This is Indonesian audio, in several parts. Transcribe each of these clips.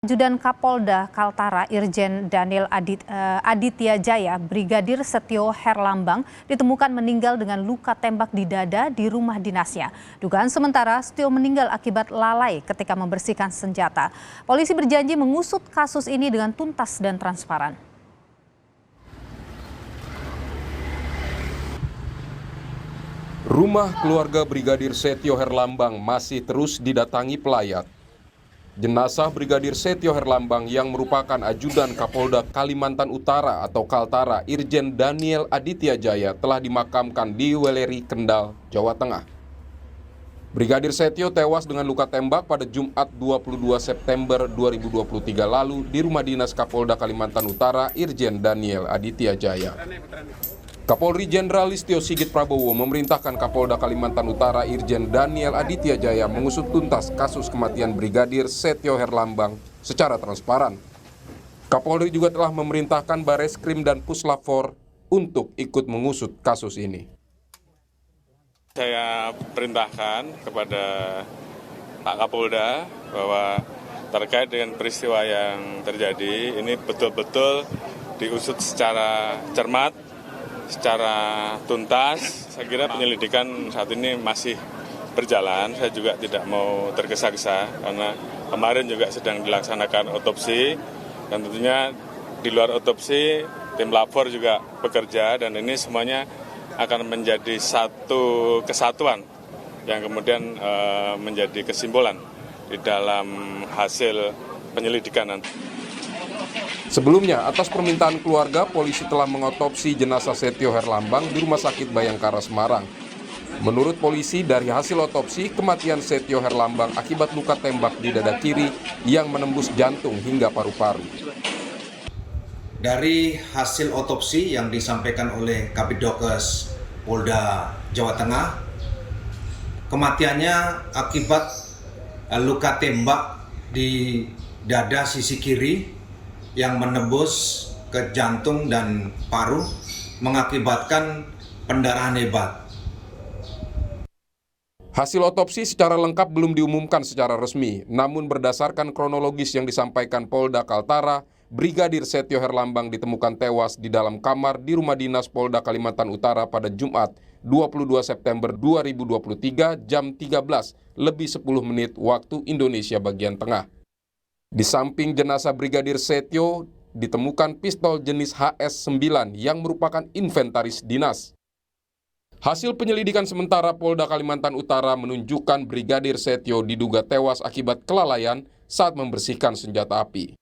Ajudan Kapolda Kaltara Irjen Daniel Aditya Jaya, Brigadir Setio Herlambang ditemukan meninggal dengan luka tembak di dada di rumah dinasnya. Dugaan sementara Setio meninggal akibat lalai ketika membersihkan senjata. Polisi berjanji mengusut kasus ini dengan tuntas dan transparan. Rumah keluarga Brigadir Setio Herlambang masih terus didatangi pelayat. Jenazah Brigadir Setio Herlambang yang merupakan ajudan Kapolda Kalimantan Utara atau Kaltara Irjen Daniel Aditya Jaya telah dimakamkan di Weleri, Kendal, Jawa Tengah. Brigadir Setio tewas dengan luka tembak pada Jumat 22 September 2023 lalu di rumah dinas Kapolda Kalimantan Utara Irjen Daniel Aditya Jaya. Kapolri Jenderal Listio Sigit Prabowo memerintahkan Kapolda Kalimantan Utara Irjen Daniel Aditya Jaya mengusut tuntas kasus kematian Brigadir Setio Herlambang secara transparan. Kapolri juga telah memerintahkan Bareskrim dan Puslapfor untuk ikut mengusut kasus ini. Saya perintahkan kepada Pak Kapolda bahwa terkait dengan peristiwa yang terjadi ini betul-betul diusut secara cermat, secara tuntas. Saya kira penyelidikan saat ini masih berjalan. Saya juga tidak mau tergesa-gesa karena kemarin juga sedang dilaksanakan otopsi dan tentunya di luar otopsi tim lapor juga bekerja dan ini semuanya akan menjadi satu kesatuan yang kemudian menjadi kesimpulan di dalam hasil penyelidikan nanti. Sebelumnya, atas permintaan keluarga, polisi telah mengotopsi jenazah Setio Herlambang di Rumah Sakit Bayangkara, Semarang. Menurut polisi, dari hasil otopsi, kematian Setio Herlambang akibat luka tembak di dada kiri yang menembus jantung hingga paru-paru. Dari hasil otopsi yang disampaikan oleh Kapidokes Polda Jawa Tengah, kematiannya akibat luka tembak di dada sisi kiri yang menembus ke jantung dan paru mengakibatkan pendarahan hebat. Hasil otopsi secara lengkap belum diumumkan secara resmi, namun berdasarkan kronologis yang disampaikan Polda Kaltara, Brigadir Setio Herlambang ditemukan tewas di dalam kamar di rumah dinas Polda Kalimantan Utara pada Jumat 22 September 2023 jam 13:10 waktu Indonesia bagian tengah. Di samping jenazah Brigadir Setio ditemukan pistol jenis HS-9 yang merupakan inventaris dinas. Hasil penyelidikan sementara Polda Kalimantan Utara menunjukkan Brigadir Setio diduga tewas akibat kelalaian saat membersihkan senjata api.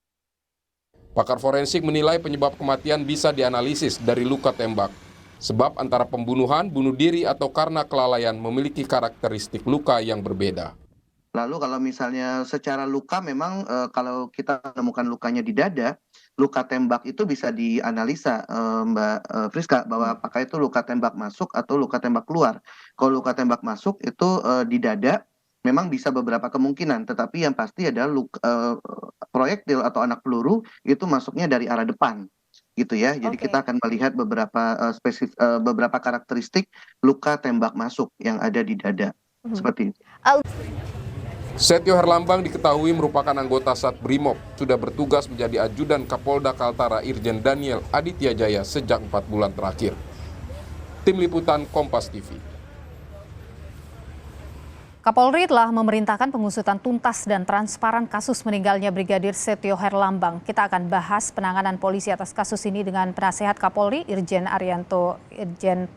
Pakar forensik menilai penyebab kematian bisa dianalisis dari luka tembak. Sebab antara pembunuhan, bunuh diri atau karena kelalaian memiliki karakteristik luka yang berbeda. Lalu kalau misalnya secara luka memang kalau kita menemukan lukanya di dada, luka tembak itu bisa dianalisa Mbak Friska bahwa apakah itu luka tembak masuk atau luka tembak keluar. Kalau luka tembak masuk itu di dada memang bisa beberapa kemungkinan, tetapi yang pasti adalah proyektil atau anak peluru itu masuknya dari arah depan. Gitu ya. Jadi kita akan melihat beberapa karakteristik luka tembak masuk yang ada di dada. Seperti itu. Setio Herlambang diketahui merupakan anggota Satbrimob, sudah bertugas menjadi ajudan Kapolda Kaltara Irjen Daniel Aditya Jaya sejak 4 bulan terakhir. Tim Liputan Kompas TV. Kapolri telah memerintahkan pengusutan tuntas dan transparan kasus meninggalnya Brigadir Setio Herlambang. Kita akan bahas penanganan polisi atas kasus ini dengan Penasehat Kapolri Irjen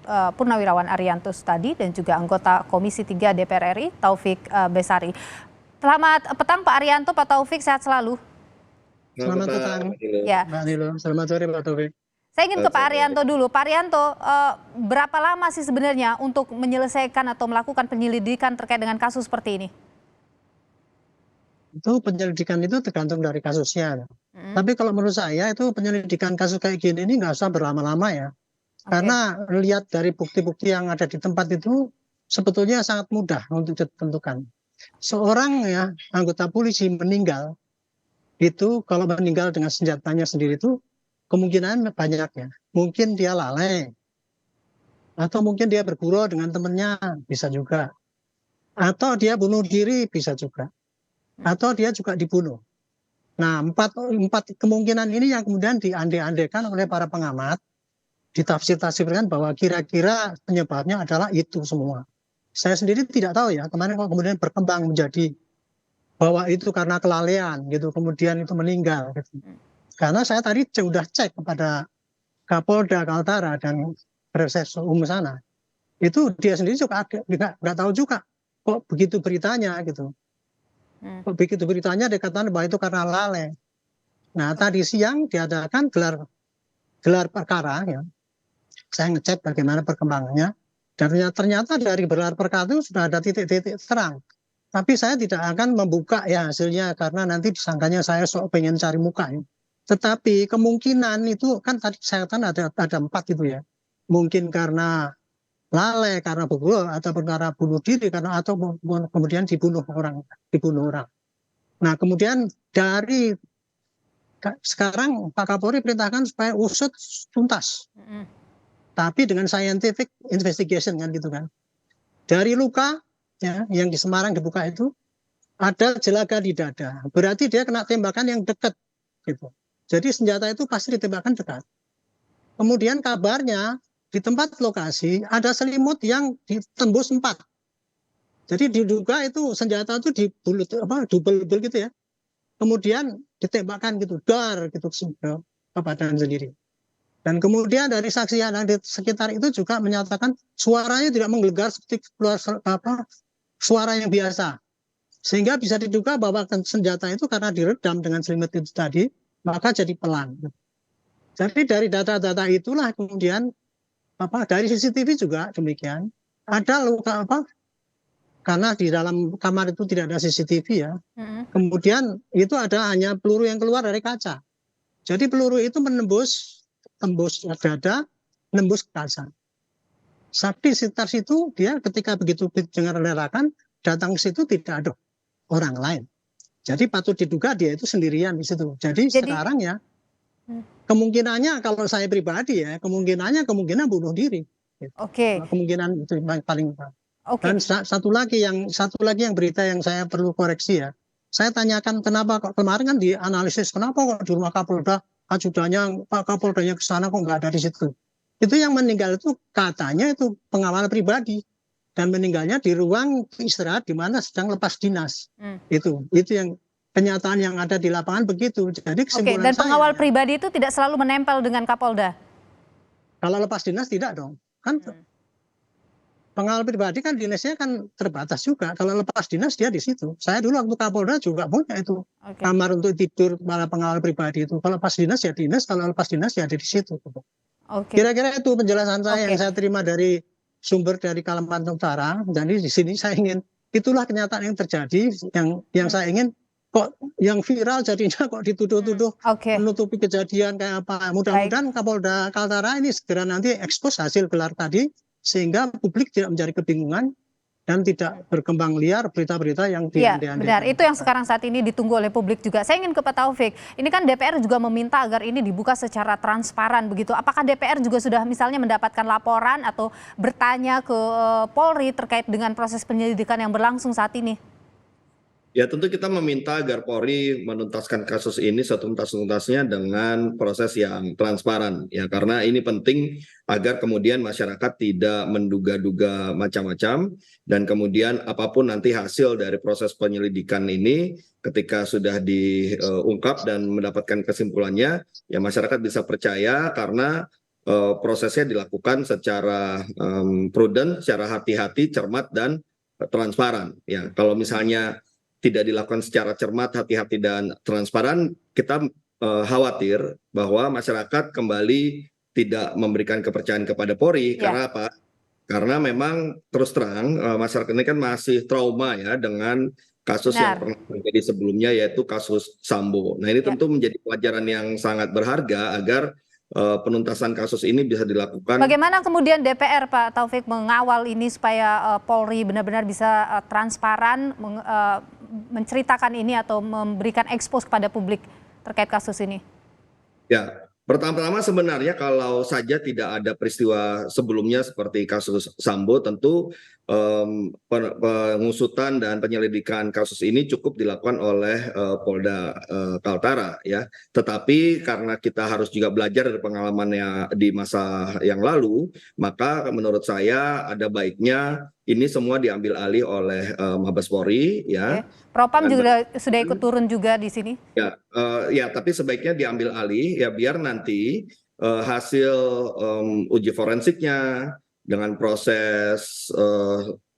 Purnawirawan Arianto Stadi dan juga anggota Komisi 3 DPR RI Taufik Besari. Selamat petang Pak Arianto, Pak Taufik, sehat selalu. Selamat petang. Ya. Mbak Nilo, selamat sore Pak Taufik. Saya ingin ke Pak Arianto dulu. Pak Arianto, berapa lama sih sebenarnya untuk menyelesaikan atau melakukan penyelidikan terkait dengan kasus seperti ini? Itu penyelidikan itu tergantung dari kasusnya. Tapi kalau menurut saya itu penyelidikan kasus kayak gini ini nggak usah berlama-lama ya. Karena lihat dari bukti-bukti yang ada di tempat itu sebetulnya sangat mudah untuk ditentukan. Seorang ya anggota polisi meninggal itu kalau meninggal dengan senjatanya sendiri itu kemungkinan banyak ya. Mungkin dia lalai atau mungkin dia bergurau dengan temannya, bisa juga. Atau dia bunuh diri, bisa juga. Atau dia juga dibunuh. Nah, empat kemungkinan ini yang kemudian diandai-andaikan oleh para pengamat, ditafsir-tafsirkan bahwa kira-kira penyebabnya adalah itu semua. Saya sendiri tidak tahu ya, kemarin kok kemudian berkembang menjadi bahwa itu karena kelalaian gitu, kemudian itu meninggal gitu. Karena saya tadi sudah cek kepada Kapolda Kaltara dan Polres sana, itu dia sendiri juga nggak tahu juga kok begitu beritanya gitu. Kok begitu beritanya dikatakan bahwa itu karena lalai. Nah, tadi siang diadakan gelar perkara ya. Saya ngecek bagaimana perkembangannya, dan ternyata dari gelar perkara itu sudah ada titik-titik terang. Tapi saya tidak akan membuka ya hasilnya karena nanti disangkanya saya sok pengen cari muka ya. Tetapi kemungkinan itu kan tadi saya katakan ada 4 itu ya. Mungkin karena lalai, karena pukul, atau karena bunuh diri, atau kemudian dibunuh orang. Nah, kemudian dari sekarang Pak Kapolri perintahkan supaya usut tuntas. Tapi dengan scientific investigation kan gitu kan. Dari luka ya yang di Semarang dibuka itu ada jelaga di dada. Berarti dia kena tembakan yang dekat gitu. Jadi senjata itu pasti ditembakkan dekat. Kemudian kabarnya di tempat lokasi ada selimut yang ditembus 4. Jadi diduga itu senjata itu dibulut double gitu ya. Kemudian ditembakkan gitu, dar gitu ke badan sendiri. Dan kemudian dari saksi yang di sekitar itu juga menyatakan suaranya tidak menggelegar seperti suara yang biasa. Sehingga bisa diduga bahwa senjata itu karena diredam dengan selimut itu tadi, maka jadi pelan. Jadi dari data-data itulah kemudian dari CCTV juga demikian ada luka karena di dalam kamar itu tidak ada CCTV ya. Kemudian itu ada hanya peluru yang keluar dari kaca. Jadi peluru itu tembus dada, menembus kaca. Sakti sekitar situ dia ketika begitu dengar ledakan datang ke situ tidak ada orang lain. Jadi patut diduga dia itu sendirian di situ. Jadi sekarang ya kemungkinannya kalau saya pribadi ya kemungkinan bunuh diri. Oke. Kemungkinan itu paling. Dan satu lagi yang berita yang saya perlu koreksi ya. Saya tanyakan kenapa kok kemarin kan dianalisis kenapa kok di rumah Kapolda ajudannya Pak Kapoldanya ke sana kok nggak ada di situ. Itu yang meninggal itu katanya itu pengawal pribadi dan meninggalnya di ruang istirahat di mana sedang lepas dinas. Itu yang kenyataan yang ada di lapangan begitu. Jadi kesimpulan dan pengawal pribadi itu tidak selalu menempel dengan Kapolda. Kalau lepas dinas tidak dong. Kan pengawal pribadi kan dinasnya kan terbatas juga. Kalau lepas dinas dia di situ. Saya dulu waktu Kapolda juga punya itu kamar untuk tidur para pengawal pribadi itu. Kalau lepas dinas ya dinas, kalau lepas dinas ya ada di situ. Kira-kira itu penjelasan saya yang saya terima dari sumber dari Kalimantan Utara. Jadi di sini saya ingin itulah kenyataan yang terjadi yang saya ingin kok yang viral jadinya kok dituduh-tuduh menutupi kejadian kayak apa. Mudah-mudahan Kapolda Kaltara ini segera nanti ekspos hasil gelar tadi sehingga publik tidak menjadi kebingungan dan tidak berkembang liar berita-berita yang diandai-andai. Benar, itu yang sekarang saat ini ditunggu oleh publik juga. Saya ingin ke Pak Taufik, ini kan DPR juga meminta agar ini dibuka secara transparan begitu. Apakah DPR juga sudah misalnya mendapatkan laporan atau bertanya ke Polri terkait dengan proses penyelidikan yang berlangsung saat ini? Ya tentu kita meminta agar Polri menuntaskan kasus ini setuntas-tuntasnya dengan proses yang transparan ya karena ini penting agar kemudian masyarakat tidak menduga-duga macam-macam dan kemudian apapun nanti hasil dari proses penyelidikan ini ketika sudah diungkap dan mendapatkan kesimpulannya ya masyarakat bisa percaya karena prosesnya dilakukan secara prudent, secara hati-hati, cermat dan transparan ya kalau misalnya tidak dilakukan secara cermat, hati-hati dan transparan, kita khawatir bahwa masyarakat kembali tidak memberikan kepercayaan kepada Polri. Karena apa? Karena memang terus terang masyarakat ini kan masih trauma ya dengan kasus yang pernah terjadi sebelumnya yaitu kasus Sambo. Nah ini tentu menjadi pelajaran yang sangat berharga agar penuntasan kasus ini bisa dilakukan. Bagaimana kemudian DPR Pak Taufik mengawal ini supaya Polri benar-benar bisa transparan menceritakan ini atau memberikan ekspos kepada publik terkait kasus ini? Ya, pertama-tama sebenarnya kalau saja tidak ada peristiwa sebelumnya seperti kasus Sambo tentu pengusutan dan penyelidikan kasus ini cukup dilakukan oleh Polda Kaltara ya. Tetapi karena kita harus juga belajar dari pengalamannya di masa yang lalu, maka menurut saya ada baiknya ini semua diambil alih oleh Mabes Polri ya. Propam juga sudah ikut turun juga di sini. Ya, tapi sebaiknya diambil alih ya biar nanti hasil uji forensiknya dengan proses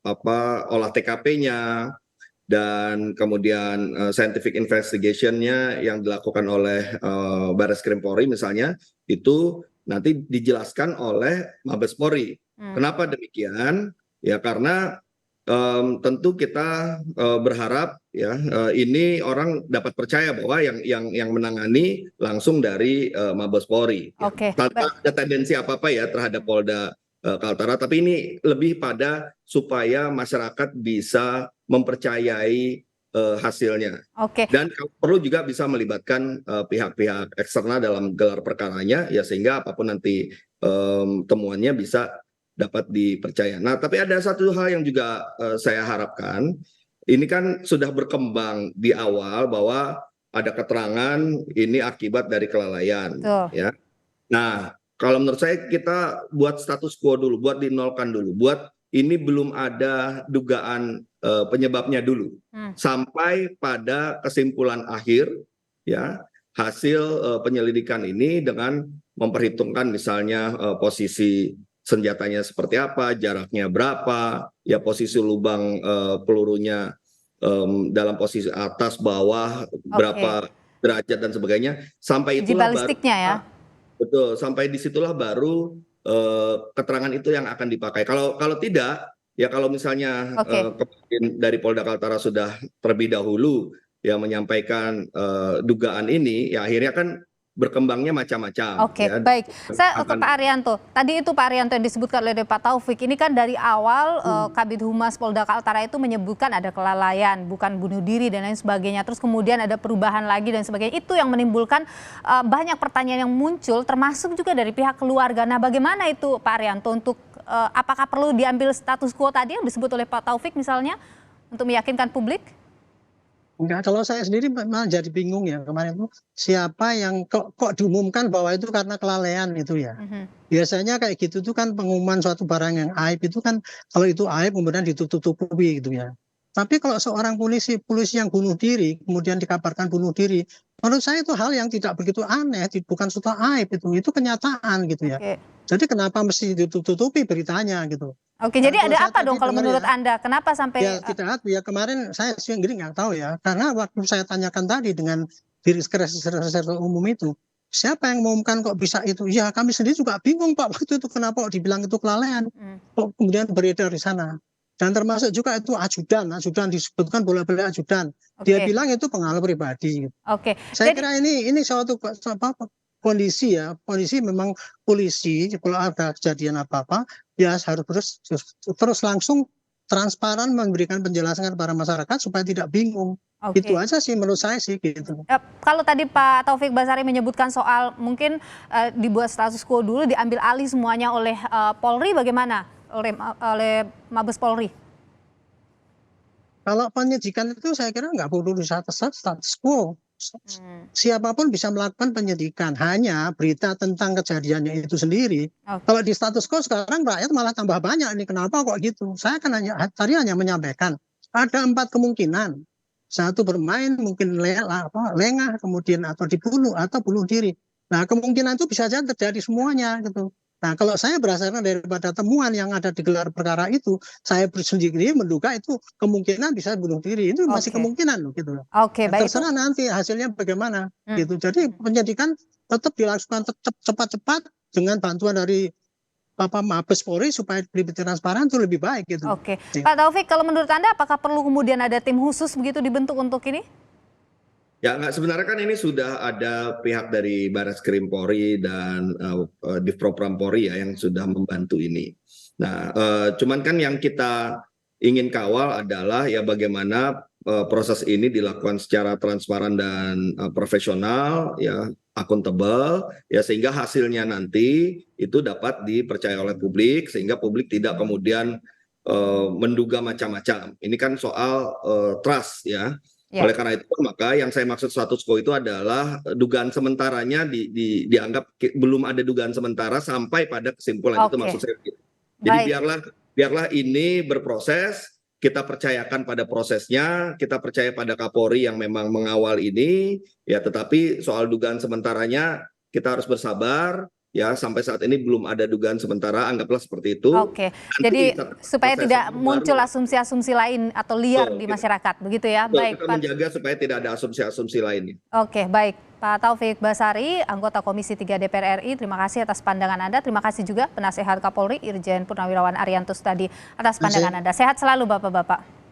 olah TKP-nya dan kemudian scientific investigation-nya yang dilakukan oleh Barreskrim Polri misalnya itu nanti dijelaskan oleh Mabes Polri. Kenapa demikian? Ya karena tentu kita berharap ya ini orang dapat percaya bahwa yang menangani langsung dari Mabes Polri. Tanpa ada tendensi apa-apa ya terhadap Polda Kaltara, tapi ini lebih pada supaya masyarakat bisa mempercayai hasilnya. Dan perlu juga bisa melibatkan pihak-pihak eksternal dalam gelar perkaranya ya sehingga apapun nanti temuannya bisa dapat dipercaya. Nah, tapi ada satu hal yang juga saya harapkan, ini kan sudah berkembang di awal bahwa ada keterangan ini akibat dari kelalaian, ya. Nah, kalau menurut saya kita buat status quo dulu, buat dinolkan dulu, buat ini belum ada dugaan penyebabnya dulu, sampai pada kesimpulan akhir, ya hasil penyelidikan ini dengan memperhitungkan misalnya posisi senjatanya seperti apa, jaraknya berapa, ya posisi lubang pelurunya dalam posisi atas, bawah, berapa derajat dan sebagainya. Sampai itulah balistiknya ya. Betul, sampai disitulah baru keterangan itu yang akan dipakai. Kalau tidak, ya kalau misalnya dari Polda Kaltara sudah terlebih dahulu ya menyampaikan dugaan ini, ya akhirnya kan berkembangnya macam-macam. Baik. Saya ke Pak Arianto. Tadi itu Pak Arianto yang disebutkan oleh Pak Taufik. Ini kan dari awal Kabid Humas Polda Kaltara itu menyebutkan ada kelalaian, bukan bunuh diri dan lain sebagainya. Terus kemudian ada perubahan lagi dan sebagainya. Itu yang menimbulkan banyak pertanyaan yang muncul, termasuk juga dari pihak keluarga. Nah, bagaimana itu Pak Arianto untuk apakah perlu diambil status quo tadi yang disebut oleh Pak Taufik misalnya untuk meyakinkan publik? Enggak, kalau saya sendiri malah jadi bingung ya kemarin itu siapa yang kok diumumkan bahwa itu karena kelalaian itu ya. Biasanya kayak gitu tuh kan pengumuman suatu barang yang aib itu kan kalau itu aib kemudian ditutup-tutupi gitu ya. Tapi kalau seorang polisi yang bunuh diri kemudian dikabarkan bunuh diri, menurut saya itu hal yang tidak begitu aneh, bukan suatu aib itu kenyataan gitu ya. Jadi kenapa mesti ditutup-tutupi beritanya gitu. Jadi ada apa dong kalau menurut Anda? Kenapa sampai ya kemarin saya sendiri nggak tahu ya, karena waktu saya tanyakan tadi dengan Diskreser Umum itu, siapa yang mengumumkan kok bisa itu? Ya kami sendiri juga bingung Pak waktu itu kenapa kok dibilang itu kelalaian, kok kemudian beredar di sana. Dan termasuk juga itu ajudan disebutkan bola-bola ajudan. Dia bilang itu pengalaman pribadi. Saya kira ini suatu kondisi ya, memang polisi kalau ada kejadian apa-apa ya harus terus langsung transparan memberikan penjelasan kepada masyarakat supaya tidak bingung. Itu aja sih menurut saya sih gitu. Kalau tadi Pak Taufik Basari menyebutkan soal mungkin dibuat status quo dulu, diambil alih semuanya oleh Polri, bagaimana oleh Mabes Polri? Kalau penyidikan itu saya kira nggak perlu status quo. Siapapun bisa melakukan penyidikan, hanya berita tentang kejadiannya itu sendiri. Kalau di status quo sekarang rakyat malah tambah banyak ini, kenapa kok gitu? Saya kan tadi hanya menyampaikan ada 4 kemungkinan. Satu bermain mungkin lengah kemudian atau dibunuh atau bunuh diri. Nah kemungkinan itu bisa saja terjadi semuanya gitu. Nah kalau saya berdasarkan daripada temuan yang ada di gelar perkara itu, saya sendiri menduga itu kemungkinan bisa bunuh diri. Itu masih kemungkinan loh gitu. Terserah nanti hasilnya bagaimana gitu. Jadi penyidikan tetap dilakukan cepat-cepat dengan bantuan dari Mabes Polri supaya lebih transparan itu lebih baik gitu. Pak Taufik, kalau menurut Anda apakah perlu kemudian ada tim khusus begitu dibentuk untuk ini? Ya nggak, sebenarnya kan ini sudah ada pihak dari Barreskrim Polri dan Divpropam Polri ya yang sudah membantu ini. Nah, cuman kan yang kita ingin kawal adalah ya bagaimana proses ini dilakukan secara transparan dan profesional, ya akuntabel, ya sehingga hasilnya nanti itu dapat dipercaya oleh publik, sehingga publik tidak kemudian menduga macam-macam. Ini kan soal trust ya. Ya. Oleh karena itu maka yang saya maksud status quo itu adalah dugaan sementaranya dianggap belum ada dugaan sementara sampai pada kesimpulan. Itu maksud saya. Jadi biarlah ini berproses, kita percayakan pada prosesnya, kita percaya pada Kapolri yang memang mengawal ini, ya tetapi soal dugaan sementaranya kita harus bersabar. Ya, sampai saat ini belum ada dugaan sementara, anggaplah seperti itu. Oke, jadi supaya tidak muncul asumsi-asumsi lain atau liar di masyarakat, begitu ya? Baik, kita menjaga supaya tidak ada asumsi-asumsi lainnya. Oke, baik. Pak Taufik Basari, anggota Komisi 3 DPR RI, terima kasih atas pandangan Anda. Terima kasih juga Penasehat Kapolri, Irjen Purnawirawan Arianto tadi atas pandangan Anda. Sehat selalu Bapak-Bapak.